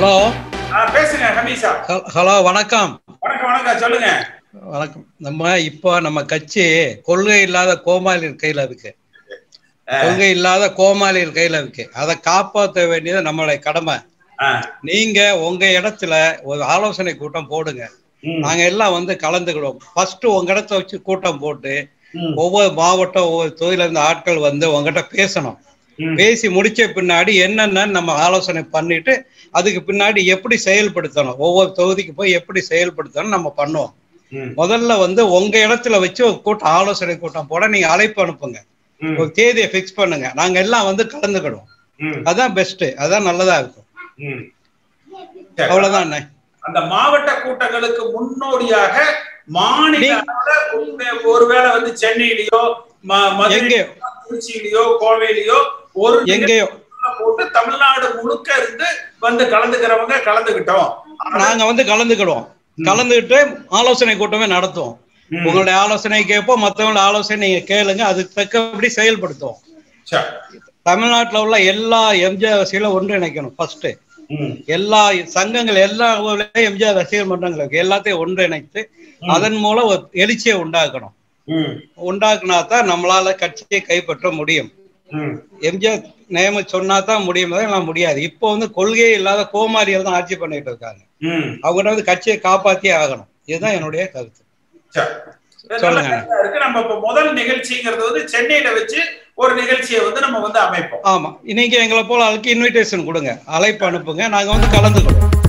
Hello பேசுங்க ஹமீசா. Hello வணக்கம். வணக்கம் வணக்கம் சொல்லுங்க. வணக்கம். நம்ம கட்சி கொள்கை இல்லாத கோமாளியர் கையில இருக்கு. கொள்கை இல்லாத கோமாளியர் கையில இருக்கு. அதை காப்பாற்ற வேண்டியது நம்மளுடைய கடமை. நீங்க உங்க இடத்துல ஒரு ஆலோசனை கூட்டம் போடுங்க. நாங்க எல்லாம் வந்து கலந்துக்கிடுவோம். ஃபர்ஸ்ட் உங்க இடத்த வச்சு கூட்டம் போட்டு ஒவ்வொரு மாவட்டம் ஒவ்வொரு தொகுதியில இருந்து ஆட்கள் வந்து உங்ககிட்ட பேசணும். பேசி முடிச்ச பின்னாடி என்னென்ன நம்ம ஆலோசனை பண்ணிட்டு அதுக்கு பின்னாடி எப்படி செயல்படுத்தணும், ஒவ்வொரு தொகுதிக்கு போய் எப்படி செயல்படுத்தணும் நம்ம பண்ணுவோம். முதல்ல வந்து உங்க இடத்துல வச்சு ஒரு கூட்டம் ஆலோசனை கூட்டம் போட நீங்க அழைப்பு அனுப்புங்க. ஒரு தேதியை பிக்ஸ் பண்ணுங்க. நாங்க எல்லாம் வந்து கலந்துக்கிடுவோம். அதான் பெஸ்ட், அதான் நல்லதா இருக்கும். அவ்வளவுதான். அந்த மாவட்ட கூட்டங்களுக்கு முன்னோடியாக மாநில ஒருவேளை வந்து சென்னையிலயோ திருச்சியிலயோ கோவையிலயோ ஒரு எங்கேயோ போட்டு தமிழ்நாடு முழுக்க இருந்து வந்து கலந்துக்கிறவங்க கலந்துக்கிட்டோம். நாங்க வந்து கலந்துக்கிடுவோம். கலந்துக்கிட்டு ஆலோசனை கூட்டமே நடத்துவோம். உங்களுடைய ஆலோசனை கேட்போம், மற்றவங்களோட ஆலோசனை நீங்க கேளுங்க, அதுக்கு தக்கபடி செயல்படுத்துவோம். தமிழ்நாட்டில் உள்ள எல்லா எம்ஜிஆர் ரசிகர்களும் ஒன்றிணைக்கணும். ஃபர்ஸ்ட் எல்லா சங்கங்கள் எல்லா எம்ஜிஆர் ரசிகர் மன்றங்கள் இருக்கு, எல்லாத்தையும் ஒன்றிணைத்து அதன் மூலம் ஒரு எழுச்சியை உண்டாக்கணும். உண்டாக்குனா தான் நம்மளால கட்சியை கைப்பற்ற முடியும். எம்ஜிஆர் நியம சொன்னா தான் முடியும், முடியாது. இப்போ வந்து கொள்கையே இல்லாத கோமாரிகள் தான் ஆட்சி பண்ணிட்டு இருக்காங்க. அவங்க வந்து கட்சியை காப்பாத்தியே ஆகணும். இதுதான் என்னுடைய கருத்து. சொல்லுங்க. நம்ம இப்ப முதல் நிகழ்ச்சிங்கிறது வந்து சென்னையில வச்சு ஒரு நிகழ்ச்சியை வந்து நம்ம வந்து அமைப்போம். ஆமா, இன்னைக்கு எங்களை போல ஆளுக்கு இன்விடேஷன் கொடுங்க, அழைப்பு அனுப்புங்க, நாங்க வந்து கலந்துக்கிறோம்.